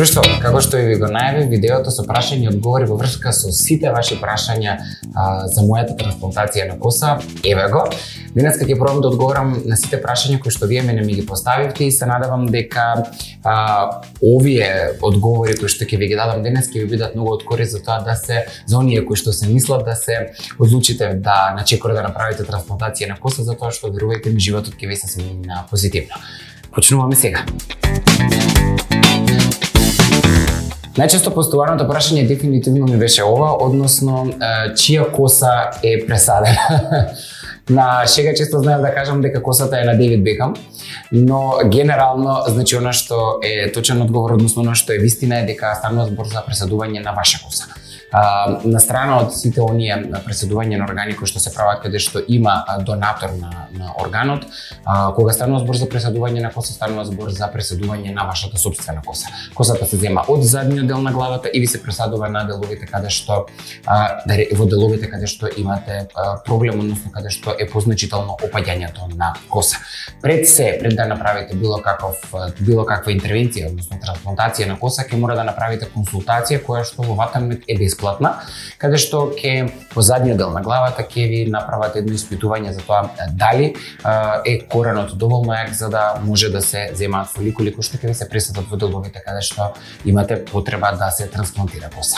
Друштво, како што ви го најавив, видеото со прашање и одговори во врска со сите ваши прашања за мојата трансплантација на коса, еве го. Денеска ќе пробам да одговорам на сите прашања кои што вие мене ми ги поставивте и се надевам дека овие одговори кои што ќе ви ги дадам денес ќе ви бидат многу од корист за тоа да се за оние кои што се мислат да се одлучите да начекор да направите трансплантација на коса, затоа што верувајте ми, животот ќе ви се смени на позитивно. Почнуваме сега. Најчесто поставуваното прашање дефинитивно ми беше ова, односно чија коса е пресадена. На шега често знаев да кажам дека косата е на Девид Бекам, но генерално, значи она што е точен одговор, односно она што е вистина е дека станува збор за пресадување на ваша коса. На страна од сите оние пресадување на органи кои што се прават каде што има донатор на органот, кога станува збор за пресадување на коса, станува збор за пресадување на вашата сопствена коса. Косата се зема од задниот дел на главата и ви се пресадува на деловите каде што во деловите каде што имате проблем, односно каде што е позначително опаѓањето на коса. Пред да направите било каква интервенција, односно трансплантација на коса, ќе мора да направите консултација која што во Ватанмед е бесплатна, каде што ќе во задниот дел на главата ќе ви направат едно испитување за тоа дали е коренот доволно јак за да може да се земаат фоликули кои што ќе ви се пресадат во деловите каде што имате потреба да се трансплантира коса.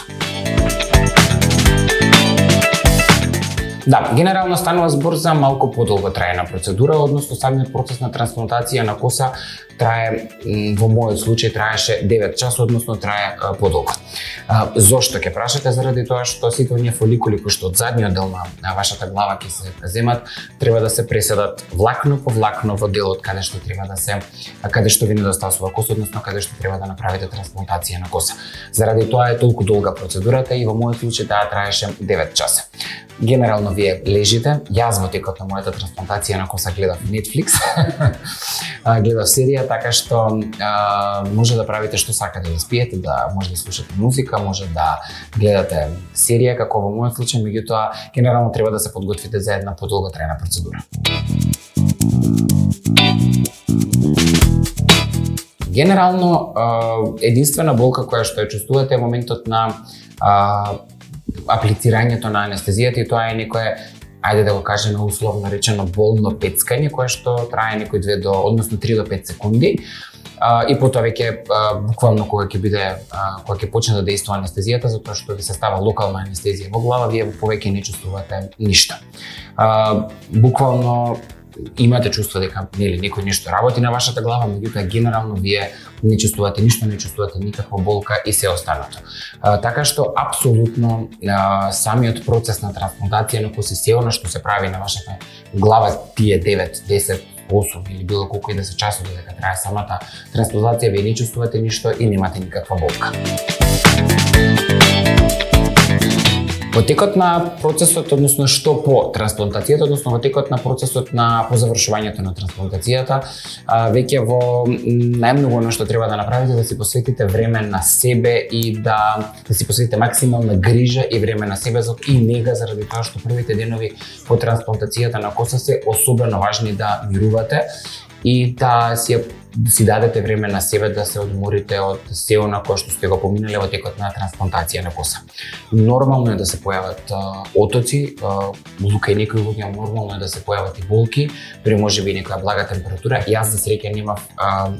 Да, генерално станува збор за малку подолго траена процедура, односно самиот процес на трансплантација на коса трае, во мојот случај траеше 9 часа, односно трае подолго. Зошто ќе прашате? Заради тоа што сите оние фоликули кои што од задниот дел на вашата глава ќе се земат, треба да се преседат влакно по влакно во делот каде што треба да се каде што ви недостасува коса, односно каде што треба да направите трансплантација на коса. Заради тоа е толку долга процедурата и во мојот случај таа траеше 9 часа. Генерално вие лежите, јас во текот на мојата трансплантација на коса гледав Netflix, гледав серија, така што може да правите што сакате, да спиете, да може да слушате музика, може да гледате серија, како во мојот случај, меѓутоа генерално треба да се подготвите за една подолго траена процедура. Генерално единствена болка која што ја чувствувате е моментот на аплицирањето на анестезијата и тоа е некое, ајде да го кажеме условно речено, болно пецкање кое што трае некои 3 до 5 секунди. И потоа веќе буквално кога ќе почне да дејства анестезијата, затоа што ви се става локална анестезија во глава, вие повеќе не чувствувате ништо. Буквално имате чувство дека некој нешто работи на вашата глава, меѓутоа генерално вие не чувствувате ништо, не чувствувате никаква болка и се останато. Така што апсолутно самиот процес на трансплантација на коси, се она што се прави на вашата глава, тие 9, 10, 8 или било колку и да се часови дека трае самата трансплантација, вие не чувствувате ништо и немате никаква болка. Во текот на процесот, односно што по трансплантацијата, односно во текот на процесот по завршувањето на трансплантацијата, веќе во најмногу она што треба да направите да си посветите време на себе и да си посветите максимална грижа и време на себе и нега, заради тоа што првите денови по трансплантацијата на коса се особено важни да мирувате и да си дадете време на себе да се одморите од се она кое што сте го поминале во текот на трансплантација на коса. Нормално е да се појават отоци, кај некои луѓе нормално е да се појават и болки, при можеби некоја блага температура. Јас за среќа немав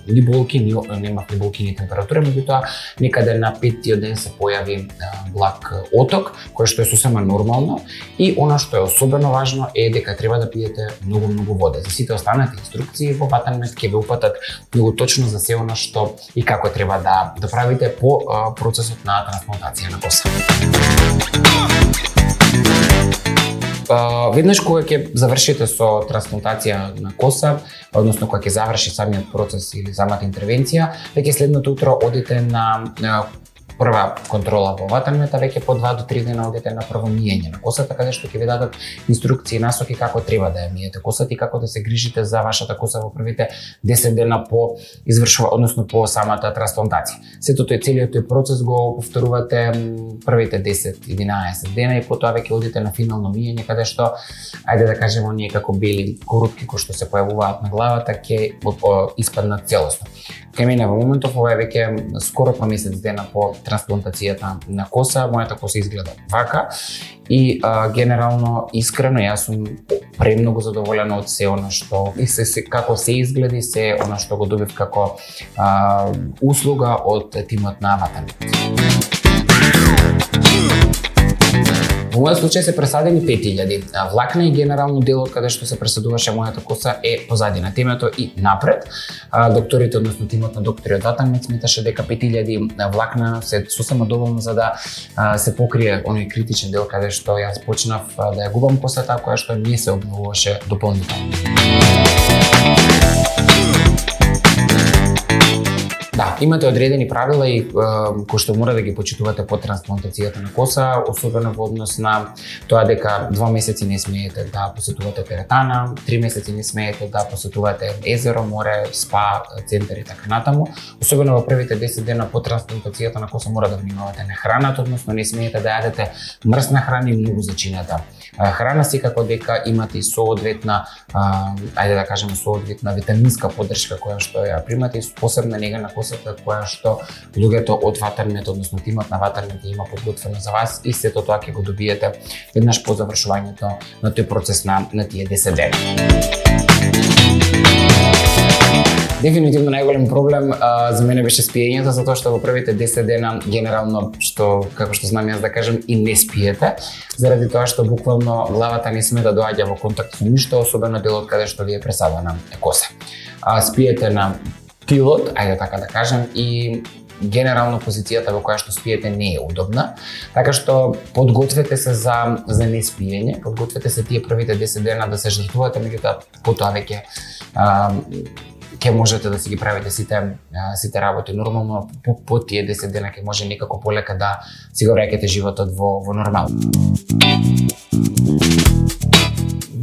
ни болки ни температура, меѓутоа некаде на 5-тиот ден се појави благ оток, кој што е сосема нормално и она што е особено важно е дека треба да пиете многу вода. За сите останати инструкции во Ватанмед ќе ве упатат многу точно за се она што и како треба да правите по процесот на трансплантација на коса. Веднаш кога ќе завршите со трансплантација на коса, односно кога ќе заврши самиот процес или самата интервенција, веќе следното утро одите на прва контрола во ватармета, веќе по 2 до 3 дена одите на прво миење на косата, каде што ќе ви дадат инструкции и насоки како треба да ја миете косата и како да се грижите за вашата коса во првите 10 дена по односно по самата трансплантација. Сето тој целиот тој процес го повторувате првите 10-11 дена и потоа веќе одите на финално миење каде што, ајде да кажеме, оние како бели корупки кои што се појавуваат на главата ќе испаднат целосно. Кај мене во моментов ова е веќе скоро па месец дена по трансплантацијата на коса. Мојата коса изгледа вака и генерално искрено јас сум премногу задоволена од се она што и како се изгледи, се она што го добив како услуга од тимот на Ватармет. Во мојот случај се пресадени 5000 влакна и генерално делот каде што се пресадуваше мојата коса е позадина темето и напред. Докторите, односно тимот на доктори од Ватармет сметаше дека 5000 влакна се сосема доволно за да се покрие оној критичен дел каде што јас почнав да ја губам косата која што не се обновуваше дополнително. Да, имате одредени правила и кои што мора да ги почитувате по трансплантацијата на коса, особено во однос на тоа дека 2 месеци не смеете да посетувате теретана, 3 месеци не смеете да посетувате езеро, море, спа, центар и така натаму. Особено во првите 10 дена по трансплантацијата на коса мора да внимавате на храната, односно не смеете да јадете мрсна храна и многу зачинета храна, секако дека имате и соодветна, ајде да кажеме, соодветна витаминска поддршка која што ја примате и посебна нега на косата која што луѓето од Ватармет, односно тимот на Ватармет има подготвено за вас и сето тоа ќе го добиете веднаш по завршувањето на тој процес на тие 10 дена. Дефинитивно најголем проблем за мене беше спиењето, затоа што во првите 10 дена генерално што како што знам јас да кажем и не спиете, заради тоа што буквално главата не сме да доаѓа во контакт со ништо, особено делот каде што ви е пресадена коса. Спиете на тилот, ајде така да кажем, и генерално позицијата во која што спиете не е удобна, така што подгответе се за неспиење, подгответе се тие првите 10 дена да се жртвувате, меѓутоа потоа веќе ќе можете да си ги правите сите работи нормално, по тие 10 дена ќе може некако полека да си го враќате животот во нормално.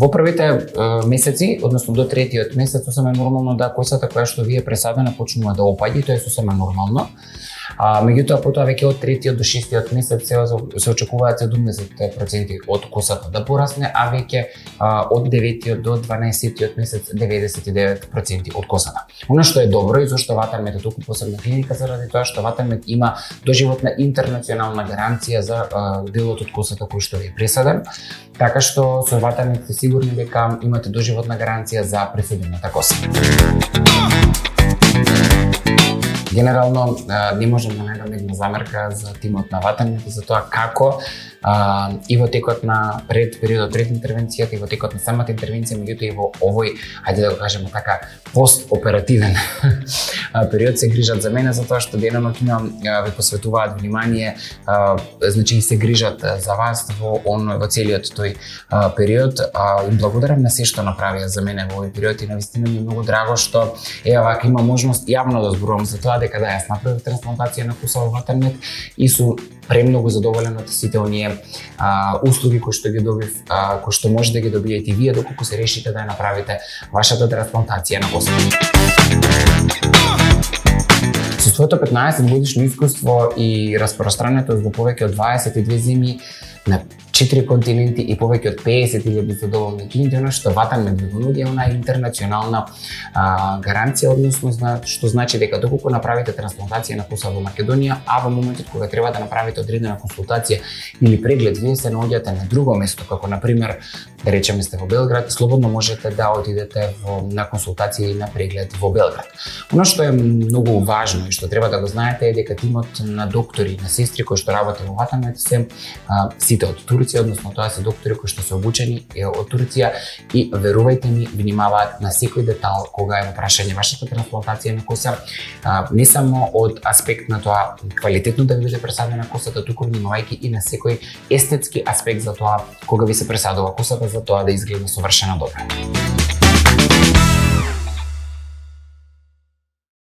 Во првите месеци, односно до третиот месец, сосема нормално да косата која што ви е пресадена почнува да опаѓа, тоа е сосема нормално. Меѓутоа потоа веќе од третиот до шестиот месец се очекуваат 70% од косата да порасне, а веќе од 9-тиот до 12-тиот месец 99% од косата. Она што е добро и зашто Ватармет е толку посебна клиника, заради тоа што Ватармет има доживотна интернационална гаранција за делот од косата кој што ви е пресаден, така што со Ватармет сте сигурни дека имате доживотна гаранција за пресадената коса. Генерално не можам да најдам една замерка за тимот на Ватармет за тоа како и во текот на периодот пред интервенцијата и во текот на самата интервенција, меѓутоа и во овој, ајде да го кажеме така, постоперативен период се грижат за мене, затоа што деноноќно ви посветуваат внимание, значи и се грижат за вас во целиот тој период. Им благодарам на се што направија за мене во овој период и навистина ми е многу драго што вака има можност јавно да зборувам за тоа дека да јас направив трансплантација на коса во Ватармет и сум премногу задоволен од сите оние услуги кои што ги добив, кои што може да ги добиете и вие доколку се решите да ја направите вашата трансплантација на коса. Со своето 15 годишно искуство и распространетост во повеќе од 22 земји на 4 континенти и повеќе од 50.000 задоволни клиенти, она што Ватармет ви нуди е она интернационална гаранција, односно што значи дека доколку направите трансплантација на коса во Македонија, а во моментот кога треба да направите одредена консултација или преглед, вие се наоѓате на друго место, како на пример, да речеме сте во Белград, слободно можете да отидете на консултација и на преглед во Белград. Оно што е многу важно и што треба да го знаете е дека тимот на доктори и на сестри кои што работат во Ватармет се сите од Турција, односно тоа се доктори кои што се обучени од Турција и верувајте ми, внимаваат на секој детал кога е во прашање вашата трансплантација на коса, не само од аспект на тоа квалитетно да ви биде пресадена косата, туку внимавајќи и на секој естетски аспект за тоа кога ви се пресадува косата, за тоа да изгледа совршено добро.